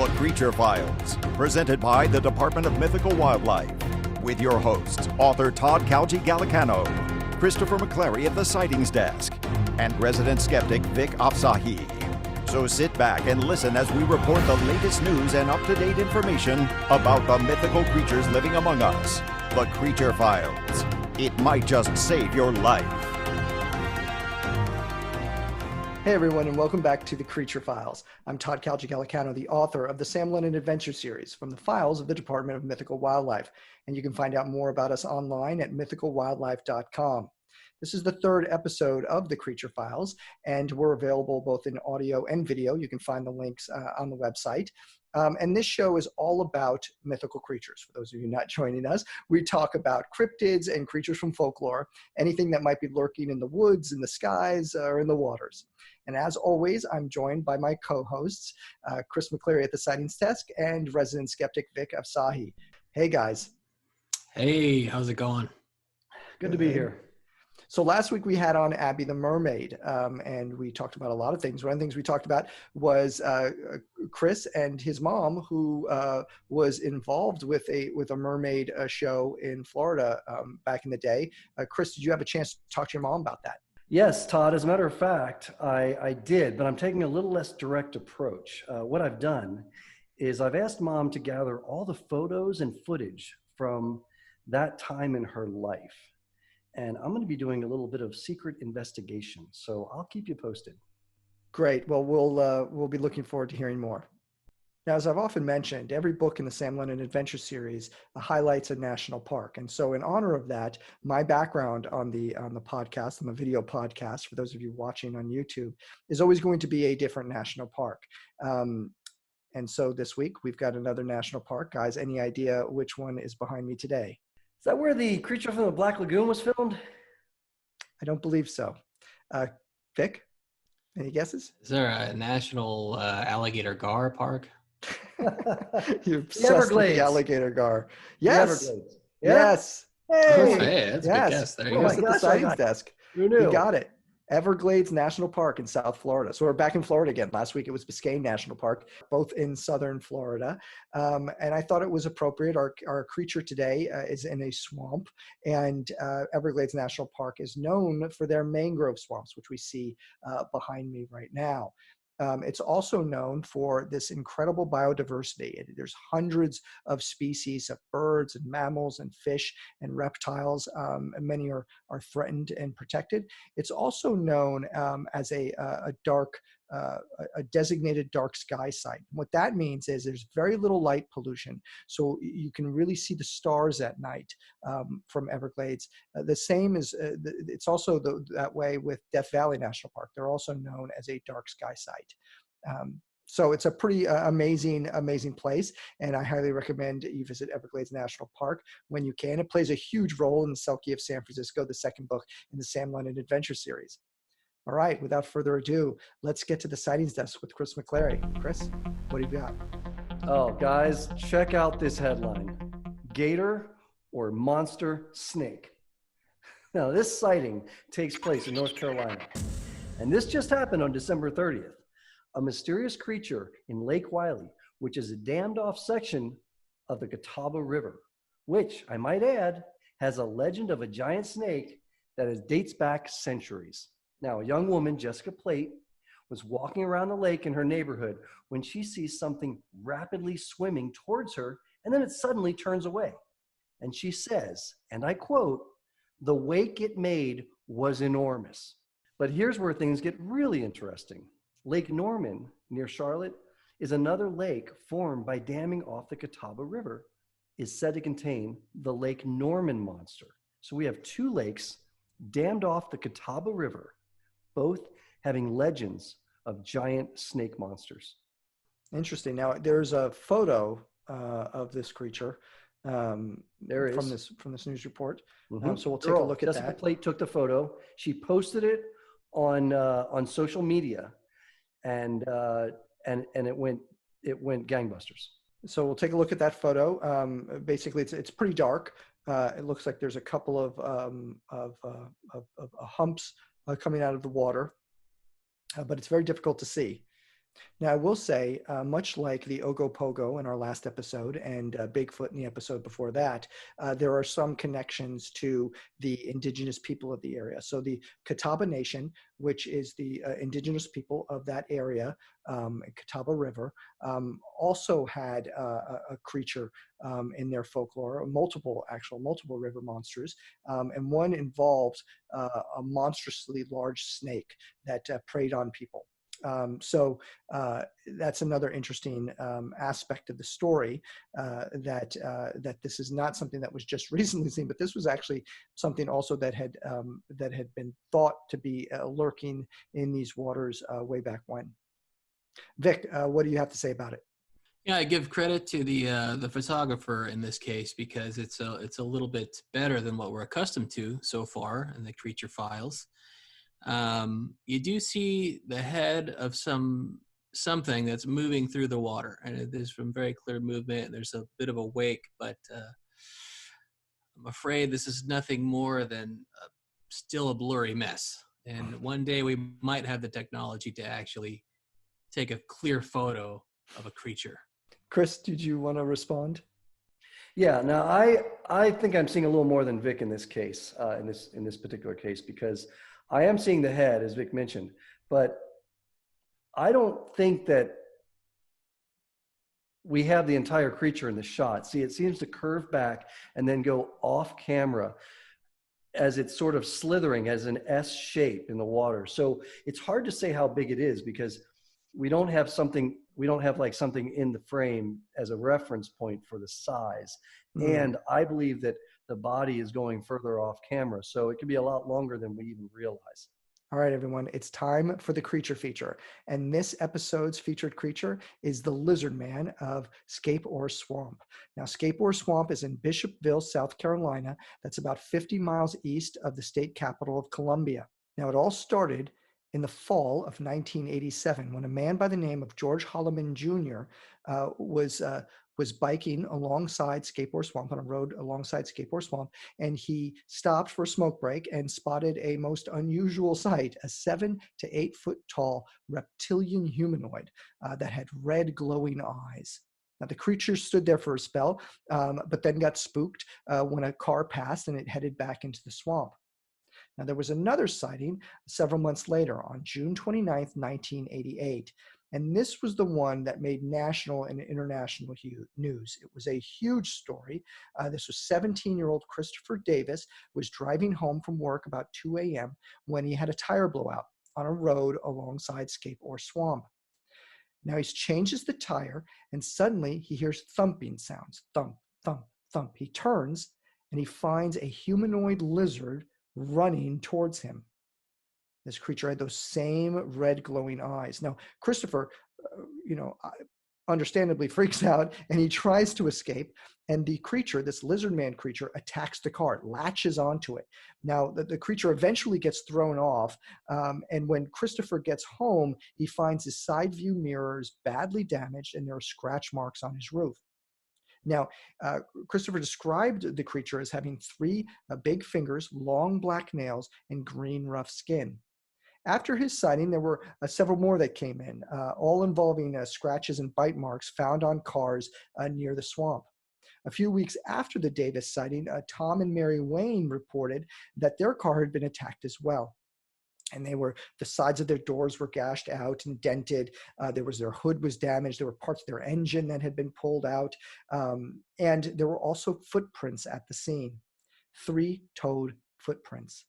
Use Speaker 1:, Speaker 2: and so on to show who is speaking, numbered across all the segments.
Speaker 1: The Creature Files, presented by the Department of Mythical Wildlife, with your hosts, author Todd Calgi Gallicano, Christopher McClary at the Sightings desk, and resident skeptic Vic Afsahi. So sit back and listen as we report the latest news and up-to-date information about the mythical creatures living among us. The Creature Files. It might just save your life.
Speaker 2: Hey everyone, and welcome back to The Creature Files. I'm Todd Calgi Gallicano, the author of the Sam Lennon Adventure Series from the files of the Department of Mythical Wildlife. And you can find out more about us online at mythicalwildlife.com. This is the third episode of The Creature Files, and we're available both in audio and video. You can find the links on the website. And this show is all about mythical creatures. For those of you not joining us, we talk about cryptids and creatures from folklore, anything that might be lurking in the woods, in the skies, or in the waters. And as always, I'm joined by my co-hosts, Chris McClary at the Sightings desk and resident skeptic Vic Afsahi. Hey guys.
Speaker 3: Hey, how's it going?
Speaker 2: Good to be here. So last week we had on Abby the mermaid, and we talked about a lot of things. One of the things we talked about was Chris and his mom, who was involved with a mermaid show in Florida back in the day. Chris, did you have a chance to talk to your mom about that?
Speaker 4: Yes, Todd. As a matter of fact, I did, but I'm taking a little less direct approach. What I've done is I've asked Mom to gather all the photos and footage from that time in her life. And I'm going to be doing a little bit of secret investigation, so I'll keep you posted.
Speaker 2: Great. Well, we'll be looking forward to hearing more. Now, as I've often mentioned, every book in the Sam Lennon Adventure Series highlights a national park. And so in honor of that, my background on the podcast, on the video podcast, for those of you watching on YouTube, is always going to be a different national park. And so this week, we've got another national park. Guys, any idea which one is behind me today?
Speaker 4: Is that where the Creature from the Black Lagoon was filmed?
Speaker 2: I don't believe so. Vic, any guesses?
Speaker 3: Is there a national alligator gar park?
Speaker 2: You're obsessed with the alligator gar. Yes.
Speaker 4: Yeah?
Speaker 2: Yes.
Speaker 3: Hey, that's a
Speaker 2: yes.
Speaker 3: good guess. There you
Speaker 2: Oh
Speaker 3: go.
Speaker 2: my gosh, at the Sightings desk.
Speaker 4: Who knew?
Speaker 2: You got it. Everglades National Park in South Florida. So we're back in Florida again. Last week it was Biscayne National Park, both in southern Florida. And I thought it was appropriate. Our creature today is in a swamp, and Everglades National Park is known for their mangrove swamps, which we see behind me right now. It's also known for this incredible biodiversity. There's hundreds of species of birds and mammals and fish and reptiles, and many are threatened and protected. It's also known as a designated dark sky site. What that means is there's very little light pollution, so you can really see the stars at night from Everglades. The same is, it's also that way with Death Valley National Park. They're also known as a dark sky site. So it's a pretty amazing place, and I highly recommend you visit Everglades National Park when you can. It plays a huge role in the Selkie of San Francisco, the second book in the Sam Lennon Adventure Series. All right, without further ado, let's get to the Sightings desk with Chris McClary. Chris, what do you got?
Speaker 4: Oh, guys, check out this headline. Gator or monster snake? Now, this sighting takes place in North Carolina, and this just happened on December 30th. A mysterious creature in Lake Wylie, which is a dammed off section of the Catawba River, which, I might add, has a legend of a giant snake that dates back centuries. Now, a young woman, Jessica Plate, was walking around the lake in her neighborhood when she sees something rapidly swimming towards her, and then it suddenly turns away. And she says, and I quote, "The wake it made was enormous." But here's where things get really interesting. Lake Norman, near Charlotte, is another lake formed by damming off the Catawba River, is said to contain the Lake Norman monster. So we have two lakes dammed off the Catawba River, both having legends of giant snake monsters.
Speaker 2: Interesting. Now, there's a photo of this creature
Speaker 4: there is
Speaker 2: from this news report.
Speaker 4: Mm-hmm.
Speaker 2: So we'll take a look at
Speaker 4: Jessica
Speaker 2: that.
Speaker 4: Plate took the photo. She posted it on social media, and it went gangbusters.
Speaker 2: So we'll take a look at that photo. Basically, it's pretty dark. It looks like there's a couple of humps coming out of the water, but it's very difficult to see. Now, I will say, much like the Ogopogo in our last episode and Bigfoot in the episode before that, there are some connections to the indigenous people of the area. So the Catawba Nation, which is the indigenous people of that area, Catawba River, also had a creature in their folklore, multiple river monsters, and one involved a monstrously large snake that preyed on people. So that's another interesting aspect of the story, that this is not something that was just recently seen, but this was actually something also that had been thought to be lurking in these waters way back when. Vic, what do you have to say about it?
Speaker 3: Yeah, I give credit to the photographer in this case because it's a little bit better than what we're accustomed to so far in the creature files. You do see the head of something that's moving through the water, and there's some very clear movement, and there's a bit of a wake, but I'm afraid this is nothing more than still a blurry mess. And one day we might have the technology to actually take a clear photo of a creature.
Speaker 2: Chris, did you want to respond?
Speaker 4: Yeah, now I think I'm seeing a little more than Vic in this case, in this particular case, because I am seeing the head, as Vic mentioned, but I don't think that we have the entire creature in the shot. See, it seems to curve back and then go off camera as it's sort of slithering as an S shape in the water. So it's hard to say how big it is because we don't have like something in the frame as a reference point for the size. And I believe that the body is going further off camera. So it could be a lot longer than we even realize.
Speaker 2: All right, everyone, it's time for the creature feature. And this episode's featured creature is the lizard man of Scape or Swamp. Now, Scape or Swamp is in Bishopville, South Carolina. That's about 50 miles east of the state capital of Columbia. Now, it all started in the fall of 1987 when a man by the name of George Holloman Jr. Was biking alongside Scape or Swamp, on a road alongside Scape or Swamp, and he stopped for a smoke break and spotted a most unusual sight, a 7 to 8 foot tall reptilian humanoid that had red glowing eyes. Now, the creature stood there for a spell, but then got spooked when a car passed and it headed back into the swamp. Now, there was another sighting several months later on June 29th, 1988. And this was the one that made national and international news. It was a huge story. This was 17-year-old Christopher Davis was driving home from work about 2 a.m. when he had a tire blowout on a road alongside Scape or Swamp. Now he changes the tire, and suddenly he hears thumping sounds. Thump, thump, thump. He turns, and he finds a humanoid lizard running towards him. This creature had those same red glowing eyes. Now, Christopher, understandably freaks out and he tries to escape. And the creature, this lizard man creature, attacks the car, latches onto it. Now, the creature eventually gets thrown off. And when Christopher gets home, he finds his side view mirrors badly damaged and there are scratch marks on his roof. Now, Christopher described the creature as having 3 big fingers, long black nails, and green rough skin. After his sighting, there were several more that came in, all involving scratches and bite marks found on cars near the swamp. A few weeks after the Davis sighting, Tom and Mary Wayne reported that their car had been attacked as well. And the sides of their doors were gashed out and dented. Their hood was damaged. There were parts of their engine that had been pulled out. And there were also footprints at the scene, 3-toed footprints.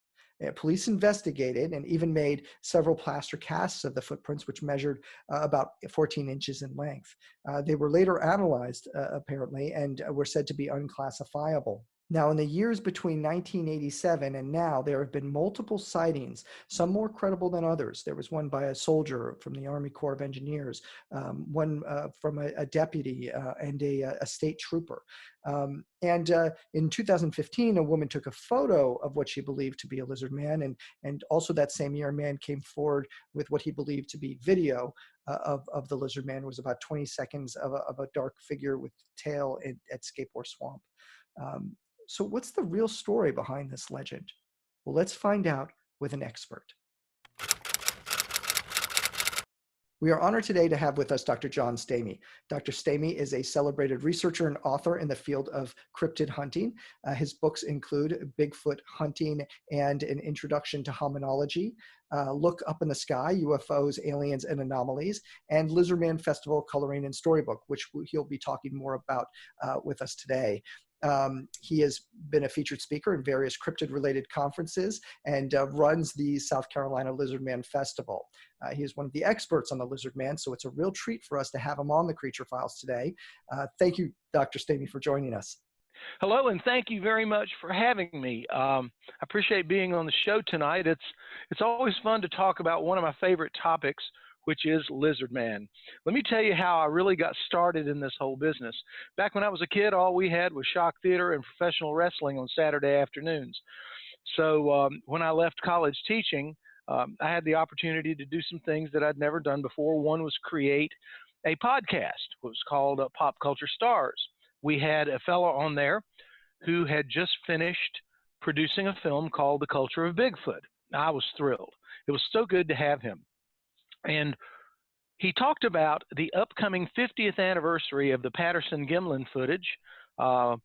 Speaker 2: Police investigated and even made several plaster casts of the footprints, which measured about 14 inches in length. They were later analyzed, apparently, and were said to be unclassifiable. Now, in the years between 1987 and now, there have been multiple sightings, some more credible than others. There was one by a soldier from the Army Corps of Engineers, one from a deputy and a state trooper. And in 2015, a woman took a photo of what she believed to be a lizard man. And also that same year, a man came forward with what he believed to be video of the lizard man. It was about 20 seconds of a dark figure with tail at Scape or Swamp. So what's the real story behind this legend? Well, let's find out with an expert. We are honored today to have with us Dr. John Stamey. Dr. Stamey is a celebrated researcher and author in the field of cryptid hunting. His books include Bigfoot Hunting and An Introduction to Hominology, Look Up in the Sky, UFOs, Aliens, and Anomalies, and Lizardman Festival Coloring and Storybook, which he'll be talking more about with us today. He has been a featured speaker in various cryptid-related conferences and runs the South Carolina Lizardman Festival. He is one of the experts on the Lizardman, so it's a real treat for us to have him on the Creature Files today. Thank you, Dr. Stamey, for joining us.
Speaker 5: Hello, and thank you very much for having me. I appreciate being on the show tonight. It's always fun to talk about one of my favorite topics, which is Lizardman. Let me tell you how I really got started in this whole business. Back when I was a kid, all we had was shock theater and professional wrestling on Saturday afternoons. So when I left college teaching, I had the opportunity to do some things that I'd never done before. One was create a podcast. It was called Pop Culture Stars. We had a fellow on there who had just finished producing a film called The Culture of Bigfoot. I was thrilled. It was so good to have him. And he talked about the upcoming 50th anniversary of the Patterson-Gimlin footage. It was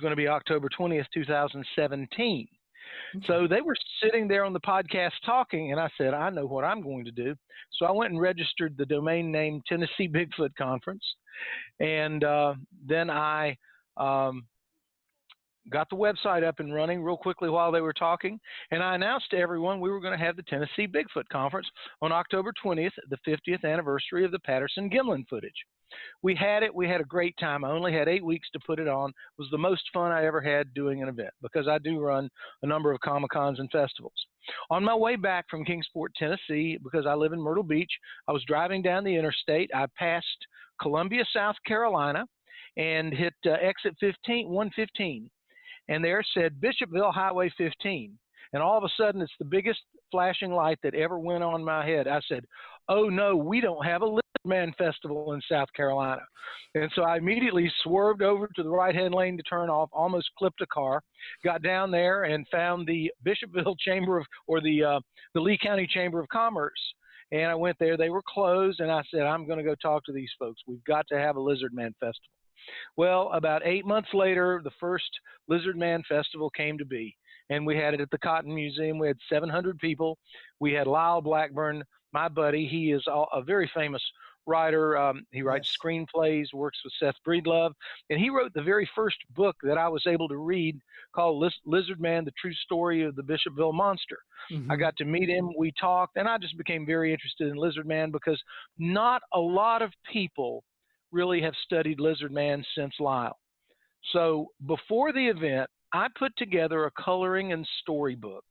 Speaker 5: going to be October 20th, 2017. So they were sitting there on the podcast talking, and I said, I know what I'm going to do. So I went and registered the domain name Tennessee Bigfoot Conference. And then I got the website up and running real quickly while they were talking, and I announced to everyone we were going to have the Tennessee Bigfoot Conference on October 20th, the 50th anniversary of the Patterson-Gimlin footage. We had it. We had a great time. I only had 8 weeks to put it on. It was the most fun I ever had doing an event because I do run a number of Comic-Cons and festivals. On my way back from Kingsport, Tennessee, because I live in Myrtle Beach, I was driving down the interstate. I passed Columbia, South Carolina, and hit exit 115. And there said Bishopville Highway 15. And all of a sudden, it's the biggest flashing light that ever went on my head. I said, oh, no, we don't have a Lizardman Festival in South Carolina. And so I immediately swerved over to the right-hand lane to turn off, almost clipped a car, got down there and found the Bishopville Chamber of, or the Lee County Chamber of Commerce. And I went there. They were closed. And I said, I'm going to go talk to these folks. We've got to have a Lizardman Festival. Well, about 8 months later, the first Lizardman Festival came to be, and we had it at the Cotton Museum. We had 700 people. We had Lyle Blackburn, my buddy. He is a very famous writer. He writes screenplays, works with Seth Breedlove, and he wrote the very first book that I was able to read called Lizardman, The True Story of the Bishopville Monster. I got to meet him. We talked, and I just became very interested in Lizardman because not a lot of people really have studied Lizardman since Lyle. So before the event, I put together a coloring and storybook,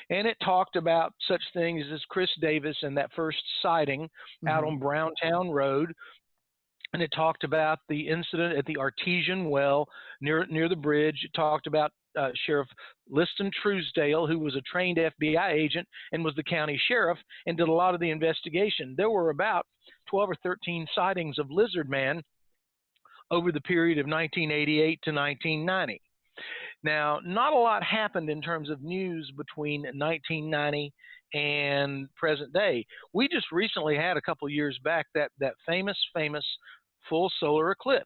Speaker 5: and it talked about such things as Chris Davis and that first sighting out on Browntown Road, and it talked about the incident at the Artesian Well near the bridge. It talked about Sheriff Liston Truesdale, who was a trained FBI agent and was the county sheriff and did a lot of the investigation. There were about 12 or 13 sightings of Lizardman over the period of 1988 to 1990. Now, not a lot happened in terms of news between 1990 and present day. We just recently had a couple years back that famous full solar eclipse.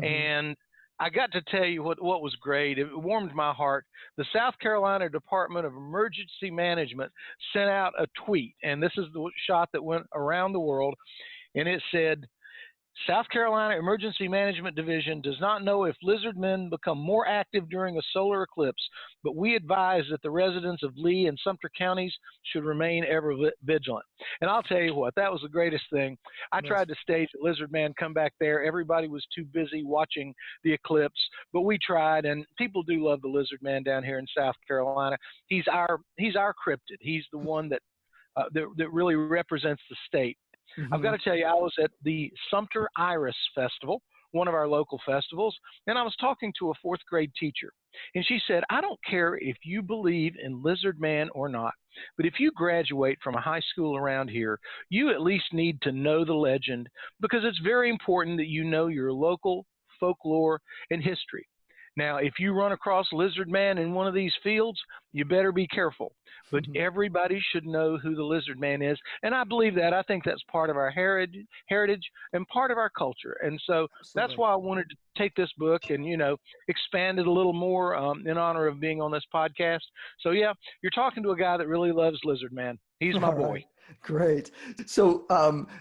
Speaker 5: And I got to tell you what was great. It warmed my heart. The South Carolina Department of Emergency Management sent out a tweet, and this is the shot that went around the world, and it said, South Carolina Emergency Management Division does not know if lizardmen become more active during a solar eclipse, but we advise that the residents of Lee and Sumter counties should remain ever vigilant. And I'll tell you what, that was the greatest thing. I tried to stage a Lizardman come back there. Everybody was too busy watching the eclipse, but we tried, and people do love the Lizardman down here in South Carolina. He's our cryptid. He's the one that really represents the state. I've got to tell you, I was at the Sumter Iris Festival, one of our local festivals, and I was talking to a fourth grade teacher. And she said, I don't care if you believe in Lizardman or not, but if you graduate from a high school around here, you at least need to know the legend because it's very important that you know your local folklore and history. Now, if you run across Lizard Man in one of these fields, you better be careful. But everybody should know who the Lizard Man is. And I believe that. I think that's part of our heritage and part of our culture. And so that's
Speaker 2: Absolutely.
Speaker 5: why I wanted to take this book and, expand it a little more in honor of being on this podcast. So, yeah, you're talking to a guy that really loves Lizard Man. He's my
Speaker 2: All
Speaker 5: boy.
Speaker 2: right. Great. So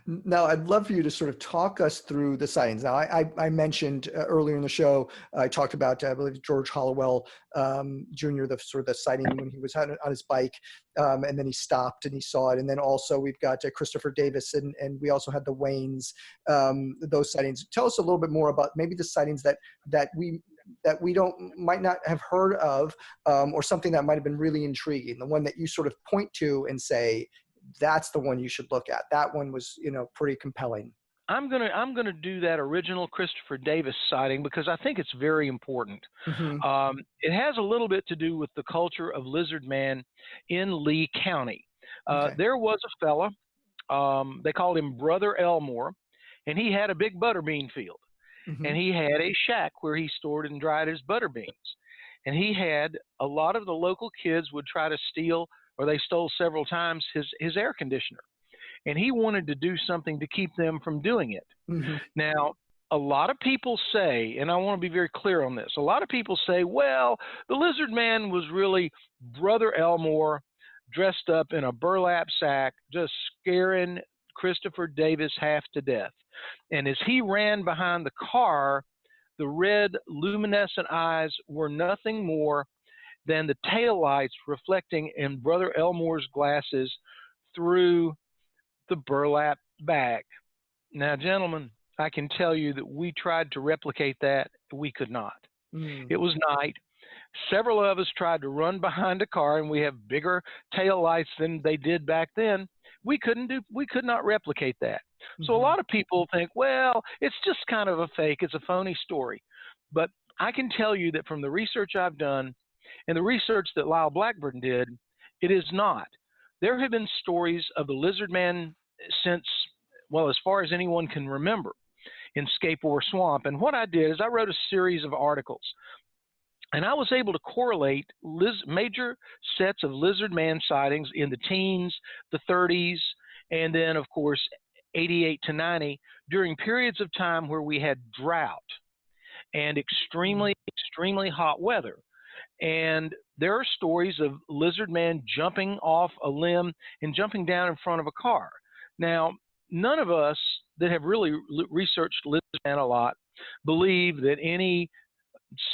Speaker 2: now I'd love for you to sort of talk us through the sightings. Now, I mentioned earlier in the show, I talked about, I believe, George Hollowell Jr., the sort of the sighting when he was on his bike, and then he stopped and he saw it. And then also we've got Christopher Davis, and we also had the Waynes, those sightings. Tell us a little bit more about maybe the sightings that we might not have heard of, or something that might have been really intriguing. The one that you sort of point to and say, that's the one you should look at. That one was, pretty compelling.
Speaker 5: I'm gonna do that original Christopher Davis sighting because I think it's very important.
Speaker 2: Mm-hmm.
Speaker 5: It has a little bit to do with the culture of Lizard Man in Lee County.
Speaker 2: Okay.
Speaker 5: There was a fella, they called him Brother Elmore, and he had a big butterbean field.
Speaker 2: Mm-hmm.
Speaker 5: And he had a shack where he stored and dried his butter beans. And he had a lot of the local kids would try to steal, or they stole several times, his air conditioner. And he wanted to do something to keep them from doing it.
Speaker 2: Mm-hmm.
Speaker 5: Now, a lot of people say, and I want to be very clear on this, a lot of people say, well, the Lizard Man was really Brother Elmore dressed up in a burlap sack, just scaring Christopher Davis half to death. And as he ran behind the car, the red luminescent eyes were nothing more than the taillights reflecting in Brother Elmore's glasses through the burlap bag. Now, gentlemen, I can tell you that we tried to replicate that. We could not. It was night. Several of us tried to run behind a car, and we have bigger taillights than they did back then. We could not replicate that. So a lot of people think, well, it's just kind of a fake, it's a phony story. But I can tell you that from the research I've done and the research that Lyle Blackburn did, it is not. There have been stories of the Lizard Man since, well, as far as anyone can remember in Scape or Swamp. And what I did is I wrote a series of articles. And I was able to correlate major sets of Lizard Man sightings in the teens, the 30s, and then, of course, 88 to 90 during periods of time where we had drought and extremely, extremely hot weather. And there are stories of Lizard Man jumping off a limb and jumping down in front of a car. Now, none of us that have really researched Lizard Man a lot believe that any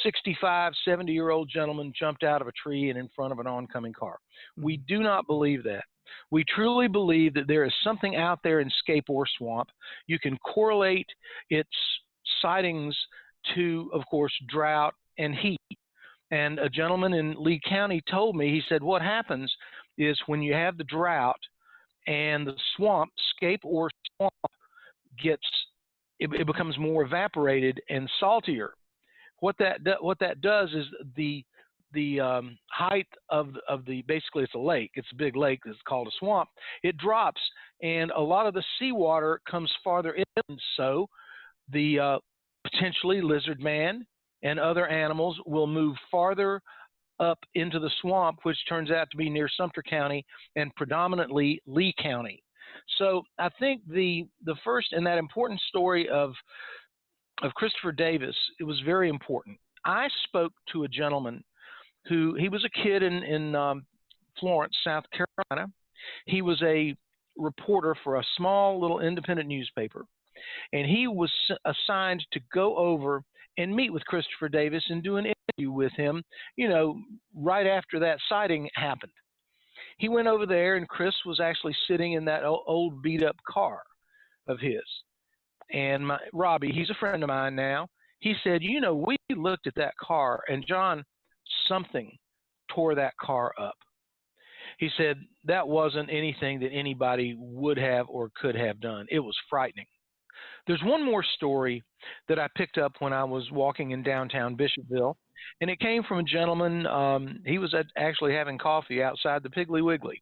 Speaker 5: 65, 70-year-old gentleman jumped out of a tree and in front of an oncoming car. We do not believe that. We truly believe that there is something out there in Scape or Swamp. You can correlate its sightings to, of course, drought and heat. And a gentleman in Lee County told me, he said, what happens is when you have the drought and the swamp, Scape or Swamp, it becomes more evaporated and saltier. What that does is the height of the, basically it's a lake, it's a big lake, it's called a swamp, it drops, and a lot of the seawater comes farther in, so the potentially Lizard Man and other animals will move farther up into the swamp, which turns out to be near Sumter County and predominantly Lee County. So I think the first and that important story of Christopher Davis, it was very important. I spoke to a gentleman who, he was a kid in Florence, South Carolina. He was a reporter for a small little independent newspaper, and he was assigned to go over and meet with Christopher Davis and do an interview with him, right after that sighting happened. He went over there, and Chris was actually sitting in that old beat-up car of his. And Robbie, he's a friend of mine now, he said, we looked at that car, and John, something tore that car up. He said that wasn't anything that anybody would have or could have done. It was frightening. There's one more story that I picked up when I was walking in downtown Bishopville, and it came from a gentleman. He was actually having coffee outside the Piggly Wiggly.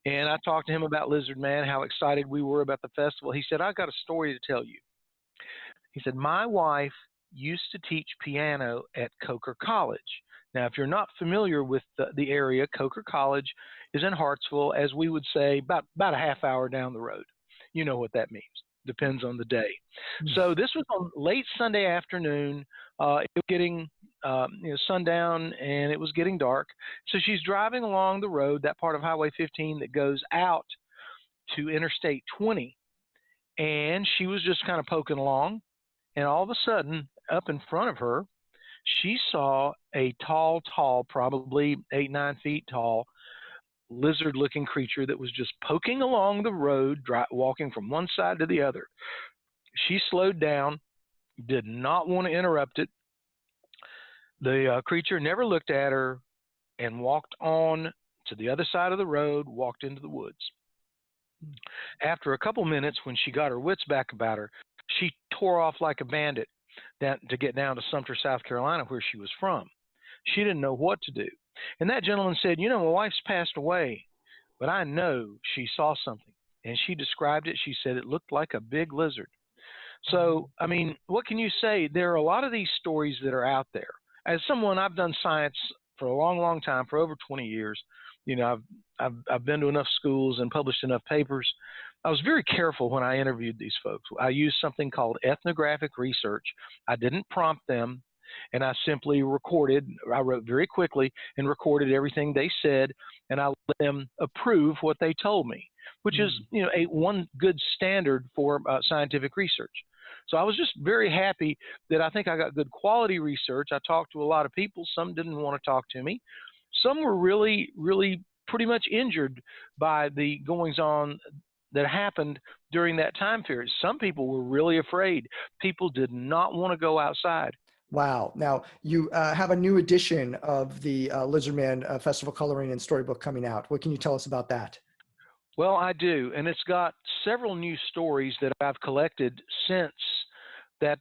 Speaker 5: And I talked to him about Lizard Man, how excited we were about the festival. He said, I got a story to tell you. He said, my wife used to teach piano at Coker College. Now, if you're not familiar with the area, Coker College is in Hartsville, as we would say, about a half hour down the road. You know what that means. Depends on the day. So this was on late Sunday afternoon. It was getting sundown, and it was getting dark. So she's driving along the road, that part of Highway 15 that goes out to Interstate 20, and she was just kind of poking along, and all of a sudden, up in front of her, she saw a tall, probably 8-9 feet tall, lizard-looking creature that was just poking along the road, walking from one side to the other. She slowed down, did not want to interrupt it. The creature never looked at her and walked on to the other side of the road, walked into the woods. After a couple minutes, when she got her wits back about her, she tore off like a bandit to get down to Sumter, South Carolina, where she was from. She didn't know what to do. And that gentleman said, my wife's passed away, but I know she saw something. And she described it. She said it looked like a big lizard. So, I mean, what can you say? There are a lot of these stories that are out there. As someone, I've done science for a long, long time, for over 20 years. I've been to enough schools and published enough papers. I was very careful when I interviewed these folks. I used something called ethnographic research. I didn't prompt them, and I simply recorded. I wrote very quickly and recorded everything they said, and I let them approve what they told me, which is one good standard for scientific research. So I was just very happy that I think I got good quality research. I talked to a lot of people. Some didn't want to talk to me. Some were really, really pretty much injured by the goings-on that happened during that time period. Some people were really afraid. People did not want to go outside.
Speaker 2: Wow. Now, you have a new edition of the Lizardman Festival Coloring and Storybook coming out. What can you tell us about that?
Speaker 5: Well, I do, and it's got several new stories that I've collected since that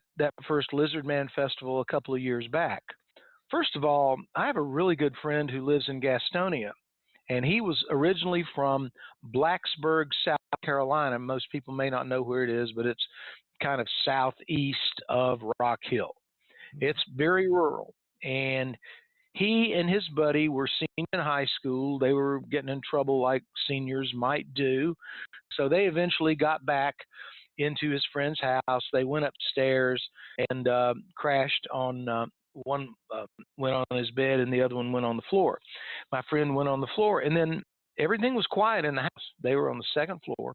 Speaker 5: first Lizardman Festival a couple of years back. First of all, I have a really good friend who lives in Gastonia, and he was originally from Blacksburg, South Carolina. Most people may not know where it is, but it's kind of southeast of Rock Hill. It's very rural, and he and his buddy were seniors in high school. They were getting in trouble like seniors might do, so they eventually got back into his friend's house. They went upstairs and crashed on one went on his bed and the other one went on the floor. My friend went on the floor, and then everything was quiet in the house. They were on the second floor.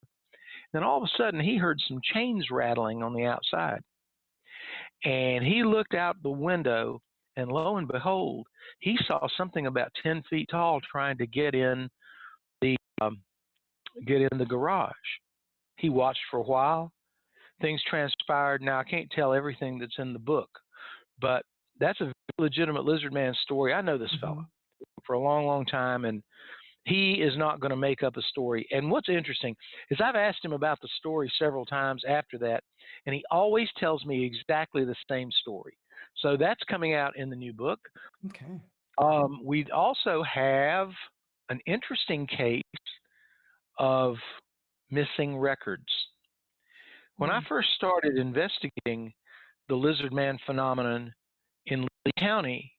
Speaker 5: Then all of a sudden he heard some chains rattling on the outside. And he looked out the window, and lo and behold, he saw something about 10 feet tall trying to get in the garage. He watched for a while. Things transpired. Now, I can't tell everything that's in the book, but that's a legitimate Lizardman story. I know this fella for a long, long time, and he is not going to make up a story. And what's interesting is I've asked him about the story several times after that, and he always tells me exactly the same story. So that's coming out in the new book.
Speaker 2: Okay.
Speaker 5: We also have an interesting case of missing records. When I first started investigating the Lizardman phenomenon in Lee County,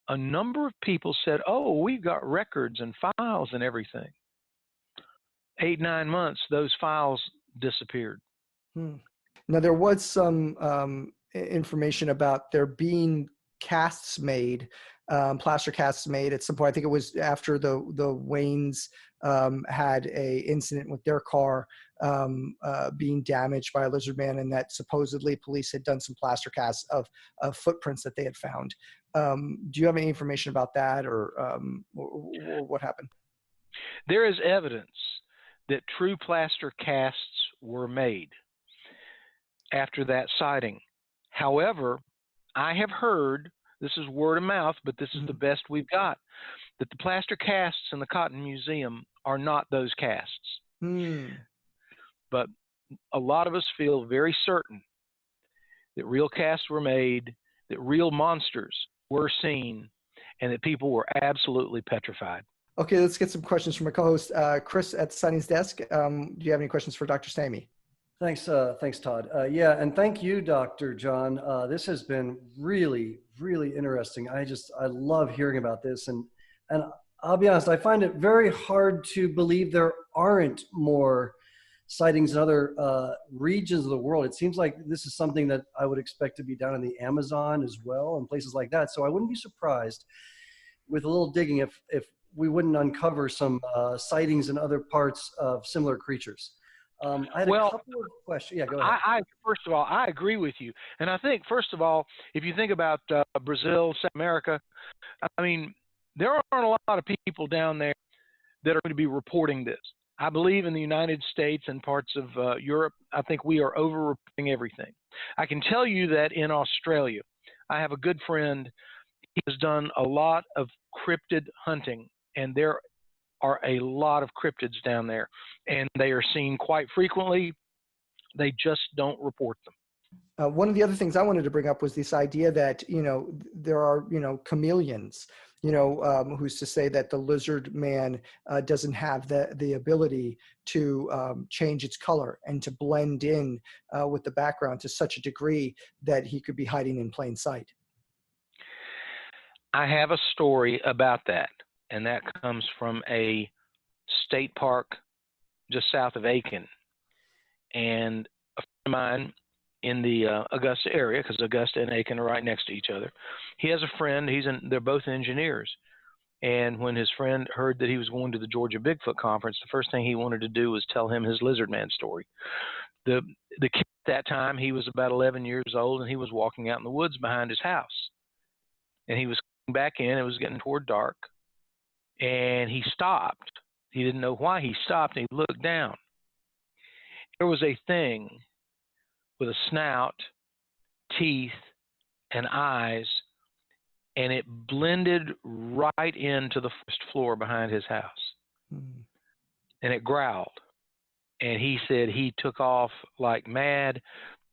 Speaker 5: a number of people said, "Oh, we've got records and files and everything." 8-9 months, those files disappeared.
Speaker 2: Now, there was some information about there being casts made, plaster casts made at some point. I think it was after the Waynes had a incident with their car being damaged by a lizardman, and that supposedly police had done some plaster casts of footprints that they had found. Do you have any information about that, or what happened?
Speaker 5: There is evidence that true plaster casts were made after that sighting. However, I have heard, this is word of mouth, but this is the best we've got, that the plaster casts in the Cotton Museum are not those casts. But a lot of us feel very certain that real casts were made, that real monsters were seen, and that people were absolutely petrified.
Speaker 2: Okay, let's get some questions from my co-host, Chris at the Sightings desk. Do you have any questions for Dr. Stamey?
Speaker 4: Thanks, Todd. Yeah, and thank you, Dr. John. This has been really, really interesting. I love hearing about this, and I'll be honest, I find it very hard to believe there aren't more sightings in other regions of the world. It seems like this is something that I would expect to be down in the Amazon as well, and places like that. So I wouldn't be surprised with a little digging if we wouldn't uncover some sightings in other parts of similar creatures. I had a couple of questions. Yeah, go ahead.
Speaker 5: First of all, I agree with you. And I think, first of all, if you think about Brazil, South America, I mean, there aren't a lot of people down there that are going to be reporting this. I believe in the United States and parts of Europe, I think we are over-reporting everything. I can tell you that in Australia, I have a good friend. He has done a lot of cryptid hunting, and there are a lot of cryptids down there, and they are seen quite frequently. They just don't report them.
Speaker 2: One of the other things I wanted to bring up was this idea that, there are, chameleons, who's to say that the lizard man doesn't have the ability to change its color and to blend in with the background to such a degree that he could be hiding in plain sight.
Speaker 5: I have a story about that, and that comes from a state park just south of Aiken. And a friend of mine in the Augusta area, because Augusta and Aiken are right next to each other, he has a friend, they're both engineers. And when his friend heard that he was going to the Georgia Bigfoot Conference, the first thing he wanted to do was tell him his lizard man story. The kid at that time, he was about 11 years old, and he was walking out in the woods behind his house. And he was coming back in, it was getting toward dark, and he stopped. He didn't know why he stopped, and he looked down. There was a thing with a snout, teeth, and eyes, and it blended right into the first floor behind his house. Mm-hmm. And it growled. And he said he took off like mad,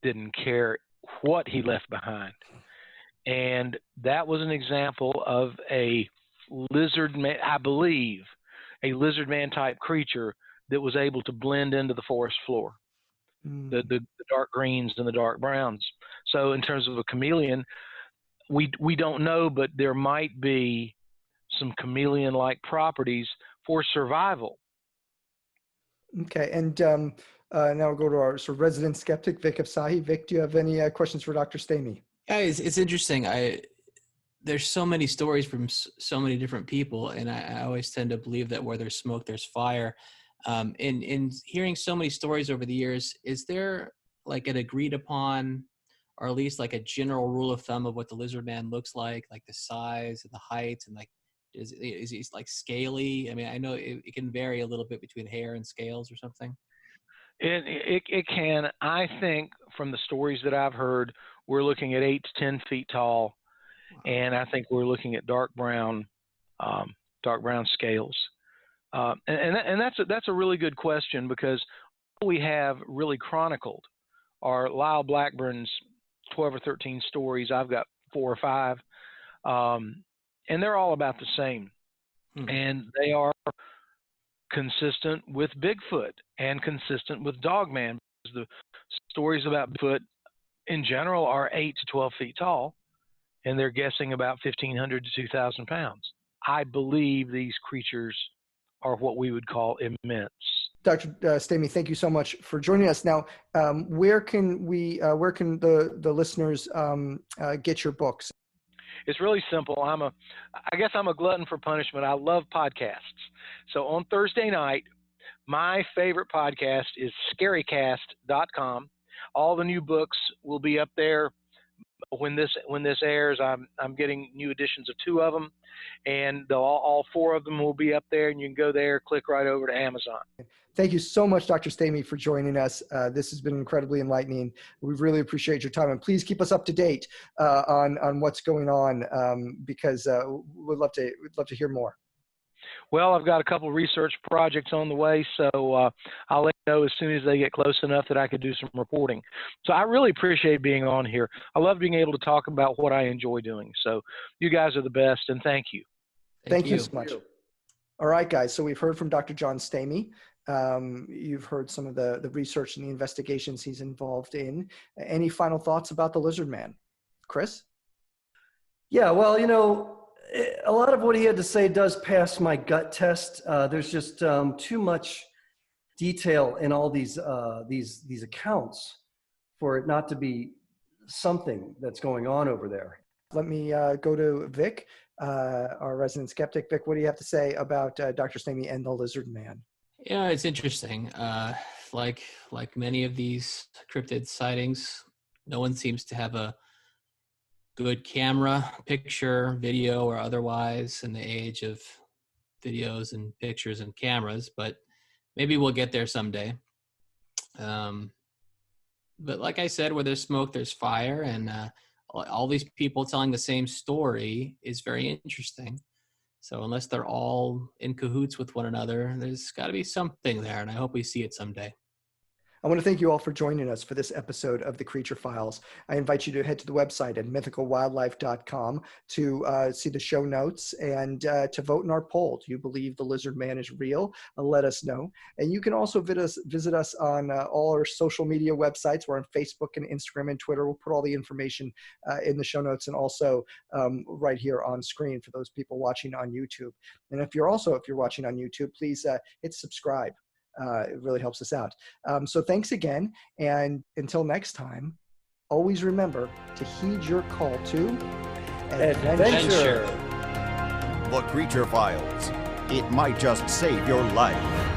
Speaker 5: didn't care what he left behind. And that was an example of a lizard man, I believe, a lizard man type creature that was able to blend into the forest floor, the dark greens and the dark browns. So in terms of a chameleon, we don't know, but there might be some chameleon-like properties for survival.
Speaker 2: Okay, and now we'll go to our sort of resident skeptic, Vic Afsahi. Vic, do you have any questions for Dr. Stamey?
Speaker 3: Yeah, it's interesting. There's so many stories from so many different people, and I always tend to believe that where there's smoke, there's fire. In hearing so many stories over the years, is there like an agreed upon, or at least like a general rule of thumb of what the lizard man looks like the size and the height, and like is he like scaly? I mean, I know it can vary a little bit between hair and scales or something.
Speaker 5: It can. I think from the stories that I've heard, we're looking at 8 to 10 feet tall, and I think we're looking at dark brown scales. And that's a really good question, because all we have really chronicled are Lyle Blackburn's 12 or 13 stories. I've got 4 or 5, and they're all about the same. Mm-hmm. And they are consistent with Bigfoot and consistent with Dogman. The stories about Bigfoot in general are 8 to 12 feet tall, and they're guessing about 1,500 to 2,000 pounds. I believe these creatures are what we would call immense.
Speaker 2: Dr. Stamey, thank you so much for joining us. Now, where can the listeners get your books?
Speaker 5: It's really simple. I guess I'm a glutton for punishment. I love podcasts. So on Thursday night, my favorite podcast is scarycast.com. All the new books will be up there when this airs. I'm getting new editions of 2 of them, and all 4 of them will be up there, and you can go there, click right over to Amazon.
Speaker 2: Thank you so much, Dr. Stamey, for joining us. This has been incredibly enlightening. We really appreciate your time, and please keep us up to date on what's going on, because we'd love to hear more.
Speaker 5: Well, I've got a couple of research projects on the way, so I'll let you know as soon as they get close enough that I could do some reporting. So I really appreciate being on here. I love being able to talk about what I enjoy doing. So you guys are the best, and thank you.
Speaker 2: Thank you so much. All right, guys. So we've heard from Dr. John Stamey, You've heard some of the research and the investigations he's involved in. Any final thoughts about the lizard man? Chris?
Speaker 4: Yeah, well, a lot of what he had to say does pass my gut test. There's just too much detail in all these accounts for it not to be something that's going on over there.
Speaker 2: Let me go to Vic, our resident skeptic. Vic, what do you have to say about Dr. Stamey and the lizard man?
Speaker 3: Yeah, it's interesting. Like many of these cryptid sightings, no one seems to have a good camera, picture, video, or otherwise in the age of videos and pictures and cameras, but maybe we'll get there someday. But like I said, where there's smoke, there's fire, and all these people telling the same story is very interesting. So unless they're all in cahoots with one another, there's got to be something there, and I hope we see it someday.
Speaker 2: I want to thank you all for joining us for this episode of The Creature Files. I invite you to head to the website at mythicalwildlife.com to see the show notes and to vote in our poll. Do you believe the lizard man is real? Let us know. And you can also visit us on all our social media websites. We're on Facebook and Instagram and Twitter. We'll put all the information in the show notes and also right here on screen for those people watching on YouTube. And if you're watching on YouTube, please hit subscribe. It really helps us out. So thanks again. And until next time, always remember to heed your call to adventure.
Speaker 1: The Creature Files. It might just save your life.